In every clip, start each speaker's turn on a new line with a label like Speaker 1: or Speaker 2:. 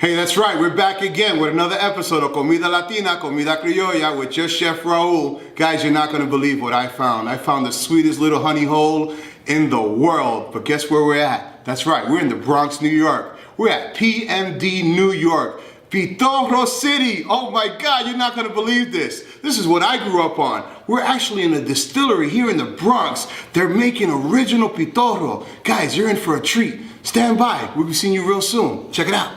Speaker 1: Hey, that's right. We're back again with another episode of Comida Latina, Comida Criolla with your chef Raul. Guys, you're not going to believe what I found. I found the sweetest little honey hole in the world. But guess where we're at? That's right. We're in the Bronx, New York. We're at PMD, New York. Pitorro City. Oh my God, you're not going to believe this. This is what I grew up on. We're actually in a distillery here in the Bronx. They're making original pitorro. Guys, you're in for a treat. Stand by. We'll be seeing you real soon. Check it out.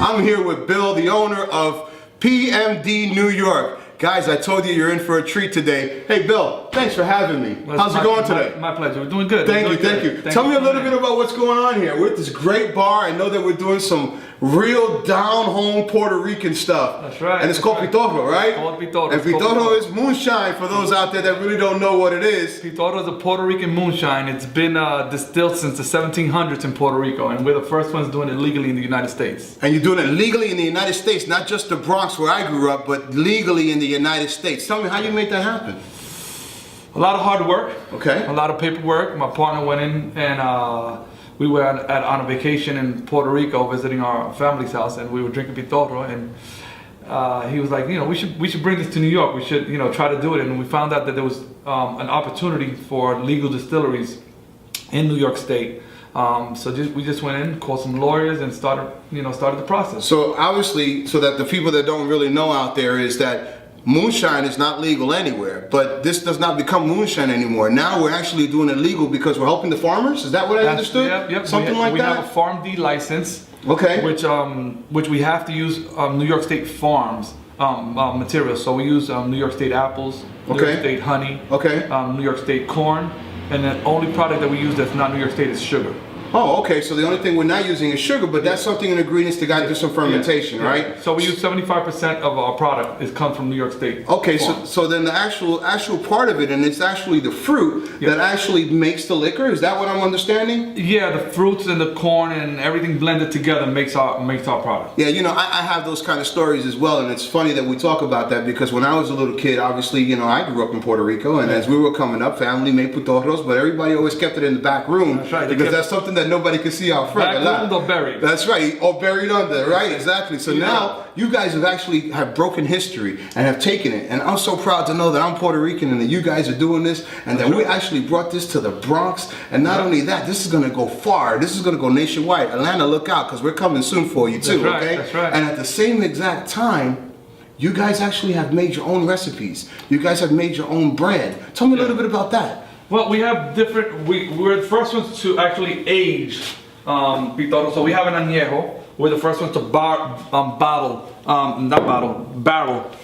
Speaker 1: I'm here with Bill, the owner of PMD New York. Guys, I told you you're in for a treat today. Hey Bill, thanks for having me.
Speaker 2: Well,
Speaker 1: how's it going today?
Speaker 2: My pleasure. We're doing good.
Speaker 1: Thank you. Tell me a little bit about what's going on here. We're at this great bar. I know that we're doing some real down-home Puerto Rican stuff.
Speaker 2: That's right.
Speaker 1: And it's called pitorro, right?
Speaker 2: It's called pitorro.
Speaker 1: And pitorro is moonshine for those out there that really don't know what it is.
Speaker 2: Pitorro is a Puerto Rican moonshine. It's been distilled since the 1700s in Puerto Rico, and we're the first ones doing it legally in the United States.
Speaker 1: And you're doing it legally in the United States, not just the Bronx where I grew up, but legally in the United States. Tell me how you made that happen.
Speaker 2: A lot of hard work.
Speaker 1: Okay.
Speaker 2: A lot of paperwork. My partner went in and we were on a vacation in Puerto Rico visiting our family's house, and we were drinking pitorro, and he was like, you know, we should bring this to New York. We should, you know, try to do it. And we found out that there was an opportunity for legal distilleries in New York State. We just went in, called some lawyers, and started the process.
Speaker 1: So obviously, so that the people that don't really know out there is that moonshine is not legal anywhere, but this does not become moonshine anymore. Now we're actually doing it legal because we're helping the farmers. Is that what I understood?
Speaker 2: Yep.
Speaker 1: Something like that?
Speaker 2: We have a Farm D license.
Speaker 1: Okay.
Speaker 2: Which we have to use New York State farms materials. So we use New York State apples, New York State honey, New York State corn, and the only product that we use that's not New York State is sugar.
Speaker 1: Oh, okay. So the only thing we're not using is sugar, but that's something in ingredients to guide through some fermentation, right?
Speaker 2: So we use 75% of our product comes from New York State.
Speaker 1: Okay, so then the actual part of it, and it's actually the fruit that actually makes the liquor. Is that what I'm understanding?
Speaker 2: Yeah, the fruits and the corn and everything blended together makes our product.
Speaker 1: Yeah, you know, I have those kind of stories as well, and it's funny that we talk about that because when I was a little kid, obviously, you know, I grew up in Puerto Rico, and as we were coming up, family made pitorros, but everybody always kept it in the back room.
Speaker 2: That's right.
Speaker 1: Because that's something that nobody can see out front.
Speaker 2: Back or buried.
Speaker 1: That's right, or buried under, right? Exactly. So now you guys have broken history and have taken it, and I'm so proud to know that I'm Puerto Rican and that you guys are doing this, and that we actually brought this to the Bronx. And not only that, this is going to go far. This is going to go nationwide. Atlanta, look out, because we're coming soon for you too.
Speaker 2: That's right,
Speaker 1: okay?
Speaker 2: that's right.
Speaker 1: And at the same exact time, you guys actually have made your own recipes. You guys have made your own bread. Tell me a little bit about that.
Speaker 2: Well, we have different. We're the first ones to actually age pitorro. So we have an añejo. We're the first ones to barrel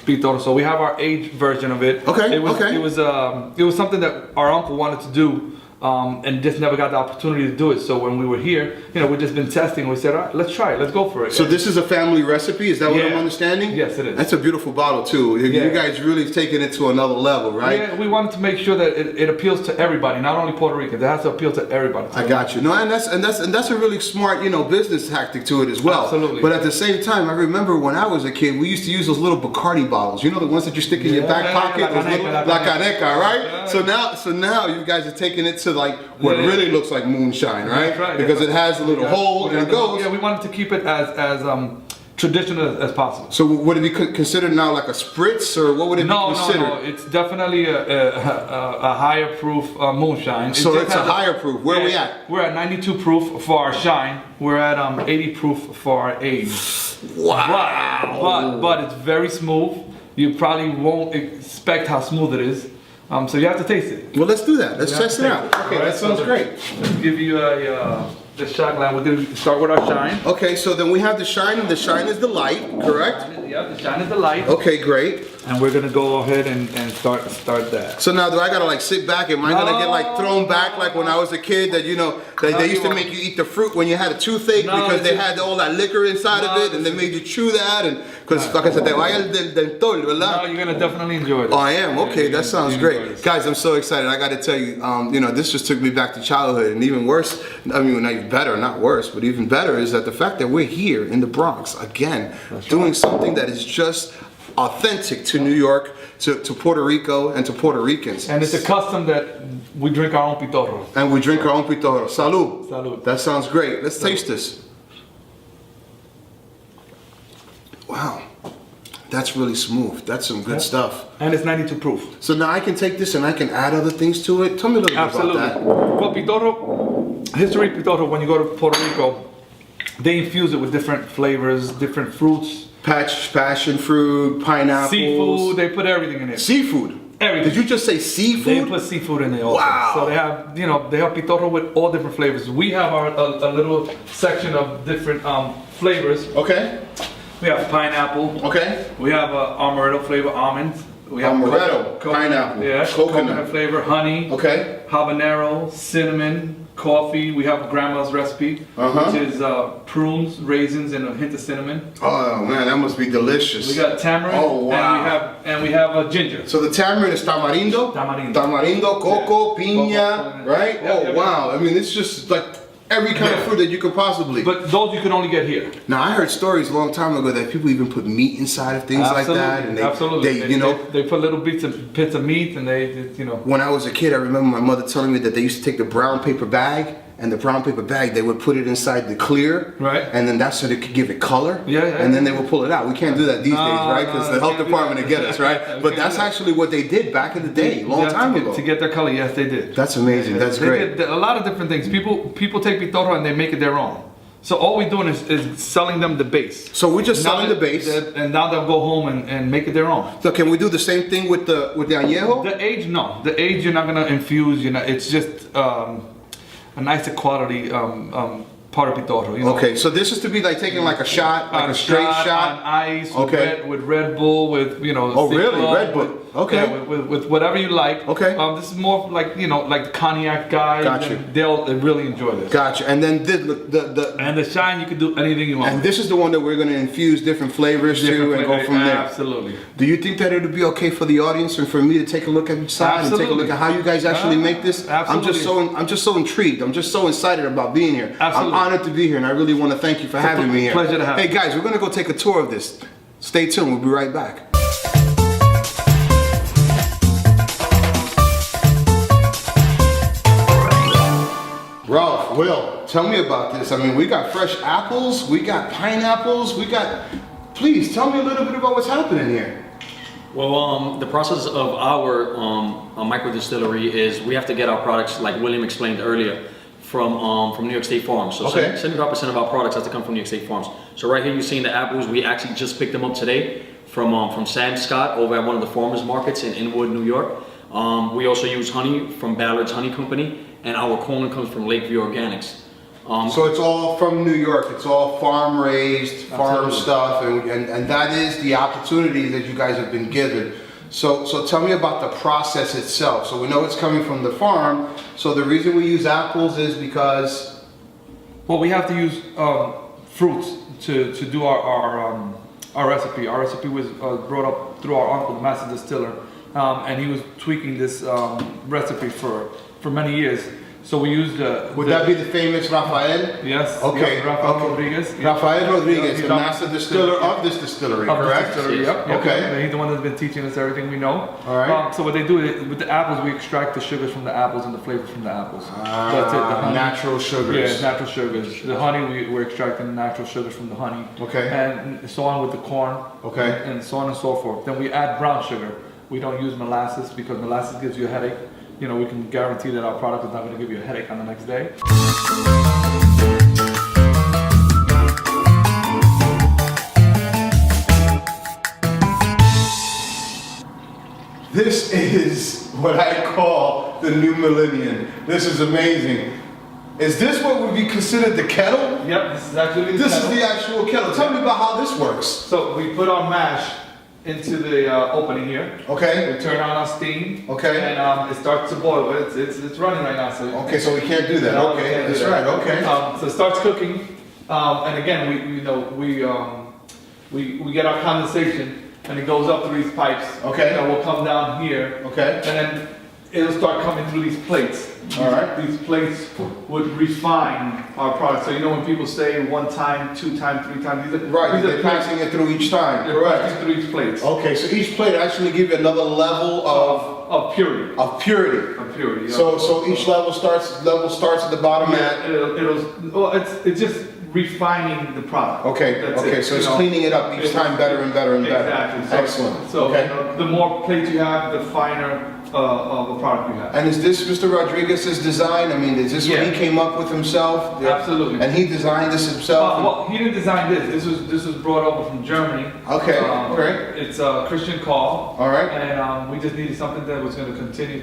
Speaker 2: pitorro. So we have our aged version of it.
Speaker 1: Okay.
Speaker 2: It was something that our uncle wanted to do. And just never got the opportunity to do it. So when we were here, you know, we've just been testing. We said, all right, let's try it. Let's go for it.
Speaker 1: So this is a family recipe? Is that what I'm understanding?
Speaker 2: Yes, it is.
Speaker 1: That's a beautiful bottle too. You guys really taking it to another level, right?
Speaker 2: Yeah, we wanted to make sure that it appeals to everybody, not only Puerto Ricans. It has to appeal to everybody.
Speaker 1: I got you. No, and that's a really smart, you know, business tactic to it as well.
Speaker 2: Absolutely.
Speaker 1: But at the same time, I remember when I was a kid, we used to use those little Bacardi bottles. You know, the ones that you stick in your back pocket, La Caneca, right? Yeah. So now you guys are taking it to like what really looks like moonshine, right?
Speaker 2: That's right.
Speaker 1: Because it has a little hole and it goes.
Speaker 2: Yeah, we wanted to keep it as traditional as possible.
Speaker 1: So would it be considered now like a spritz, or what would it be considered?
Speaker 2: No, it's definitely a higher proof moonshine.
Speaker 1: So it's a higher proof. Where are we at?
Speaker 2: We're at 92 proof for our shine. We're at 80 proof for our age.
Speaker 1: Wow!
Speaker 2: But it's very smooth. You probably won't expect how smooth it is. So you have to taste it.
Speaker 1: Well, let's do that. Let's test it out. Okay, that sounds great.
Speaker 2: Let's give you the shot glass. We're going to start with our shine.
Speaker 1: Okay, so then we have the shine, and the shine is the light, correct?
Speaker 2: Yeah, the shine is the light.
Speaker 1: Okay, great.
Speaker 2: And we're gonna go ahead and start that.
Speaker 1: So now, do I gotta like sit back? Am I gonna get like thrown back like when I was a kid? That, you know, they used to make you eat the fruit when you had a toothache because they had all that liquor inside of it, and they made you chew that, and because like I said, te vaya el dentor, ¿verdad?
Speaker 2: No, you're gonna definitely enjoy it.
Speaker 1: Oh, I am. Okay, that sounds great, guys. I'm so excited. I got to tell you, you know, this just took me back to childhood, and even worse. I mean, not better, not worse, but even better is that the fact that we're here in the Bronx again, doing something that is just authentic to New York, to Puerto Rico, and to Puerto Ricans.
Speaker 2: And it's a custom that we drink our own pitorro.
Speaker 1: And we drink our own pitorro. Salud.
Speaker 2: Salud.
Speaker 1: That sounds great. Let's taste this. Wow. That's really smooth. That's some good stuff.
Speaker 2: And it's 92 proof.
Speaker 1: So now I can take this and I can add other things to it. Tell me a little bit about that.
Speaker 2: Well, pitorro, history pitorro, when you go to Puerto Rico, they infuse it with different flavors, different fruits.
Speaker 1: Passion fruit, pineapples.
Speaker 2: Seafood, they put everything in it.
Speaker 1: Seafood?
Speaker 2: Everything.
Speaker 1: Did you just say seafood?
Speaker 2: They put seafood in it also.
Speaker 1: Wow.
Speaker 2: So they have, they have pitorro with all different flavors. We have a little section of different flavors.
Speaker 1: Okay.
Speaker 2: We have pineapple.
Speaker 1: Okay.
Speaker 2: We have amaretto flavor almonds. We have
Speaker 1: Amaretto, pineapple,
Speaker 2: yeah,
Speaker 1: coconut
Speaker 2: flavor, honey.
Speaker 1: Okay.
Speaker 2: Habanero, cinnamon, coffee. We have grandma's recipe, which is prunes, raisins, and a hint of cinnamon.
Speaker 1: Oh man, that must be delicious.
Speaker 2: We got tamarind.
Speaker 1: Oh wow.
Speaker 2: And we have ginger.
Speaker 1: So the tamarind is tamarindo. Tamarindo, coco, piña, right?
Speaker 2: Yeah,
Speaker 1: wow. I mean, it's just like every kind of fruit that you could possibly.
Speaker 2: But those you can only get here.
Speaker 1: Now I heard stories a long time ago that people even put meat inside of things like that, and
Speaker 2: they put little bits of meat, and they.
Speaker 1: When I was a kid, I remember my mother telling me that they used to take the brown paper bag, and the brown paper bag they would put it inside the clear,
Speaker 2: right?
Speaker 1: And then that's so they could give it color, and then they would pull it out. We can't do that these days, right? Because the health department would get us, right? But that's actually what they did back in the day, long time ago.
Speaker 2: To get their color, yes, they did.
Speaker 1: That's amazing. That's great.
Speaker 2: They did a lot of different things. People take pitorro and they make it their own. So all we're doing is selling them the base.
Speaker 1: So we're just selling the base,
Speaker 2: and now they'll go home and make it their own.
Speaker 1: So can we do the same thing with the añejo?
Speaker 2: The age, no. The age you're not gonna infuse. It's just a nicer quality part of pitorro.
Speaker 1: Okay, so this is to be like taking like a shot, like a straight shot
Speaker 2: on ice.
Speaker 1: Okay.
Speaker 2: With Red Bull, with
Speaker 1: Oh really? Red Bull. Okay.
Speaker 2: Yeah, with whatever you like.
Speaker 1: Okay.
Speaker 2: This is more like like the cognac guys.
Speaker 1: Gotcha.
Speaker 2: They really enjoy this.
Speaker 1: Gotcha. And then the
Speaker 2: And the shine, you can do anything you want.
Speaker 1: And this is the one that we're going to infuse different flavors to and go from there.
Speaker 2: Absolutely.
Speaker 1: Do you think that it would be okay for the audience and for me to take a look at each side and take a look at how you guys actually make this?
Speaker 2: Absolutely.
Speaker 1: I'm just so intrigued. I'm just so excited about being here.
Speaker 2: Absolutely.
Speaker 1: I'm honored to be here, and I really want to thank you for having me here.
Speaker 2: Pleasure to have you.
Speaker 1: Hey guys, we're going to go take a tour of this. Stay tuned. We'll be right back. Ralph, Will, tell me about this. I mean, we got fresh apples, we got pineapples, please tell me a little bit about what's happening here.
Speaker 3: Well, the process of our micro distillery is we have to get our products, like William explained earlier, from New York State Farms. So 75% of our products have to come from New York State Farms. So right here you're seeing the apples. We actually just picked them up today from Sam Scott over at one of the farmers markets in Inwood, New York. We also use honey from Ballard's Honey Company, and our corn comes from Lakeview Organics.
Speaker 1: So it's all from New York. It's all farm raised, farm stuff, and that is the opportunity that you guys have been given. So tell me about the process itself. So we know it's coming from the farm. So the reason we use apples is because,
Speaker 2: well, we have to use fruits to do our recipe. Our recipe was brought up through our uncle, the master distiller, and he was tweaking this recipe for many years. So we used
Speaker 1: would that be the famous Rafael?
Speaker 2: Yes.
Speaker 1: Okay.
Speaker 2: Yep, Rafael Rodriguez.
Speaker 1: Rafael Rodriguez, the master distiller of this distillery, correct?
Speaker 2: Yep.
Speaker 1: Okay.
Speaker 2: And he's the one that's been teaching us everything we know.
Speaker 1: All right.
Speaker 2: So what they do is, with the apples, we extract the sugars from the apples and the flavors from the apples. That's it. The honey,
Speaker 1: natural sugars.
Speaker 2: Yeah, natural sugars. The honey, we're extracting the natural sugars from the honey.
Speaker 1: Okay.
Speaker 2: And so on with the corn.
Speaker 1: Okay.
Speaker 2: And so on and so forth. Then we add brown sugar. We don't use molasses because molasses gives you a headache. We can guarantee that our product is not going to give you a headache on the next day.
Speaker 1: This is what I call the new millennium. This is amazing. Is this what would be considered the kettle?
Speaker 2: Yep, this is actually the
Speaker 1: This
Speaker 2: kettle.
Speaker 1: is the actual kettle. Tell me about how this works.
Speaker 2: So we put our mash into the opening here.
Speaker 1: Okay.
Speaker 2: We turn on our steam.
Speaker 1: Okay.
Speaker 2: And it starts to boil. It's running right now. So
Speaker 1: okay, so we can't do that.
Speaker 2: No,
Speaker 1: Okay,
Speaker 2: we can't do
Speaker 1: that's
Speaker 2: that.
Speaker 1: right. Okay.
Speaker 2: So it starts cooking, and again we get our condensation, and it goes up through these pipes.
Speaker 1: Okay.
Speaker 2: And we'll come down here.
Speaker 1: Okay.
Speaker 2: And then it'll start coming through these plates.
Speaker 1: All right.
Speaker 2: These plates would refine our product. So you know when people say 1 time, 2 times, 3 times, these are
Speaker 1: Right,
Speaker 2: these are
Speaker 1: they're passing it through each time.
Speaker 2: They're
Speaker 1: Correct.
Speaker 2: passing through each plates
Speaker 1: Okay, so each plate actually give you another level
Speaker 2: of purity.
Speaker 1: of purity.
Speaker 2: Of purity. Yeah.
Speaker 1: So each level starts at the bottom at.
Speaker 2: Well, it's just refining the product.
Speaker 1: Okay,
Speaker 2: That's
Speaker 1: okay,
Speaker 2: it,
Speaker 1: so
Speaker 2: you
Speaker 1: it's
Speaker 2: know.
Speaker 1: cleaning it up each time better and better and better.
Speaker 2: Exactly. So,
Speaker 1: Excellent.
Speaker 2: So
Speaker 1: Okay.
Speaker 2: you know, the more plates you have, the finer of the product you have.
Speaker 1: And is this Mr. Rodriguez's design? I mean, is this what he
Speaker 2: Yeah.
Speaker 1: came up with himself?
Speaker 2: Absolutely.
Speaker 1: And he designed this himself?
Speaker 2: Well, he didn't design this. This was brought over from Germany.
Speaker 1: Okay, great.
Speaker 2: It's a Christian call.
Speaker 1: All right.
Speaker 2: And we just needed something that was going to continue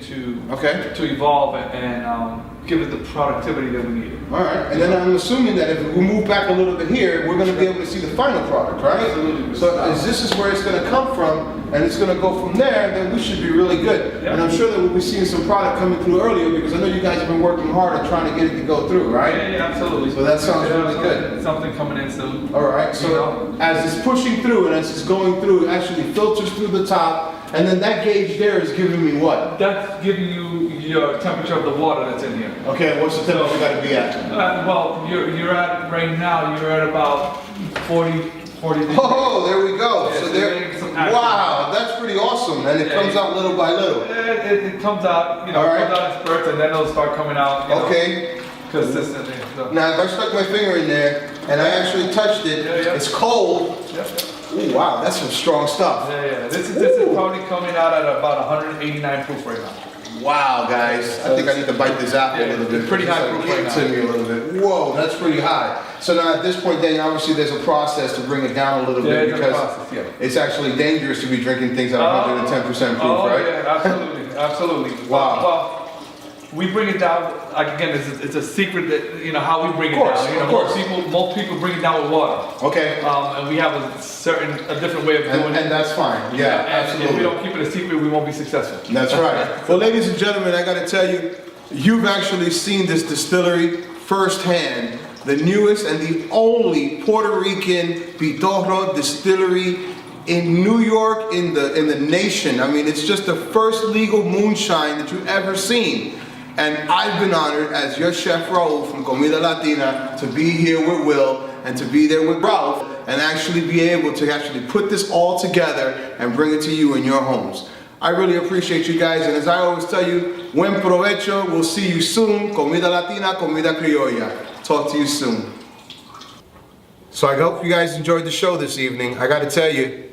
Speaker 1: Okay.
Speaker 2: to evolve and give it the productivity that we needed.
Speaker 1: All right, and then I'm assuming that if we move back a little bit here, we're going to be able to see the final product, right?
Speaker 2: Absolutely.
Speaker 1: So as this is where it's going to come from, and it's going to go from there, then we should be really good.
Speaker 2: Yeah.
Speaker 1: And I'm sure that we'll be seeing some product coming through earlier because I know you guys have been working hard on trying to get it to go through, right?
Speaker 2: Yeah, absolutely.
Speaker 1: So that sounds really good.
Speaker 2: Something coming in soon.
Speaker 1: All right, so
Speaker 2: You know?
Speaker 1: as it's pushing through and as it's going through, it actually filters through the top, and then that gauge there is giving me what?
Speaker 2: That's giving you your temperature of the water that's in here.
Speaker 1: Okay, what's the temperature got to be at?
Speaker 2: Well, you're at right now. You're at about 40 degrees.
Speaker 1: Oh, there we go.
Speaker 2: Yeah,
Speaker 1: So
Speaker 2: so
Speaker 1: there,
Speaker 2: you're getting some action.
Speaker 1: wow, that's pretty awesome, and it
Speaker 2: Yeah,
Speaker 1: comes out little by little.
Speaker 2: It comes out,
Speaker 1: All right.
Speaker 2: it comes out in spurts, and then it'll start coming out.
Speaker 1: Okay.
Speaker 2: Consistently. So.
Speaker 1: Now, if I stuck my finger in there and I actually touched it,
Speaker 2: Yeah, yeah.
Speaker 1: it's cold.
Speaker 2: Yep.
Speaker 1: Ooh, wow, that's some strong stuff.
Speaker 2: Yeah. This is probably coming out at about 189 proof right now.
Speaker 1: Wow, guys, I think I need to bite this apple a
Speaker 2: Yeah,
Speaker 1: little bit.
Speaker 2: it's pretty high
Speaker 1: It's
Speaker 2: proof
Speaker 1: like
Speaker 2: right
Speaker 1: hitting
Speaker 2: now.
Speaker 1: me a little bit. Whoa, that's pretty high. So now at this point, then obviously there's a process to bring it down a little
Speaker 2: Yeah,
Speaker 1: bit
Speaker 2: it's a
Speaker 1: because
Speaker 2: process, yeah.
Speaker 1: it's actually dangerous to be drinking things at 110% proof,
Speaker 2: Oh,
Speaker 1: right?
Speaker 2: yeah, absolutely.
Speaker 1: Wow.
Speaker 2: Well, we bring it down, like, again, it's a secret that, how we bring it
Speaker 1: course,
Speaker 2: down. You know,
Speaker 1: of course.
Speaker 2: most people bring it down with water.
Speaker 1: Okay,
Speaker 2: And we have a different way of doing
Speaker 1: and
Speaker 2: it.
Speaker 1: that's fine. Yeah,
Speaker 2: And
Speaker 1: absolutely.
Speaker 2: if we don't keep it a secret, we won't be successful.
Speaker 1: That's right. Well, ladies and gentlemen, I got to tell you, you've actually seen this distillery firsthand. The newest and the only Puerto Rican Pitorro distillery in New York, in the nation. I mean, it's just the first legal moonshine that you've ever seen. And I've been honored as your chef Raul from Comida Latina to be here with Will and to be there with Ralph and actually be able to actually put this all together and bring it to you in your homes. I really appreciate you guys, and as I always tell you, buen provecho. We'll see you soon. Comida Latina, Comida Criolla. Talk to you soon. So I hope you guys enjoyed the show this evening. I gotta tell you,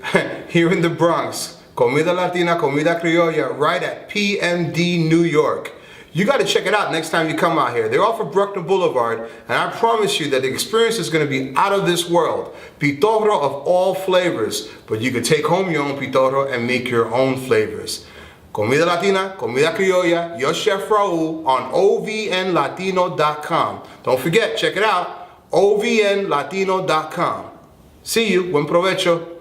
Speaker 1: here in the Bronx, Comida Latina, Comida Criolla, right at PMD New York. You got to check it out next time you come out here. They're off of Bruckner Boulevard, and I promise you that the experience is going to be out of this world. Pitorro of all flavors, but you can take home your own Pitorro and make your own flavors. Comida Latina, Comida Criolla, your chef Raul on ovnlatino.com. Don't forget, check it out, ovnlatino.com. See you, buen provecho.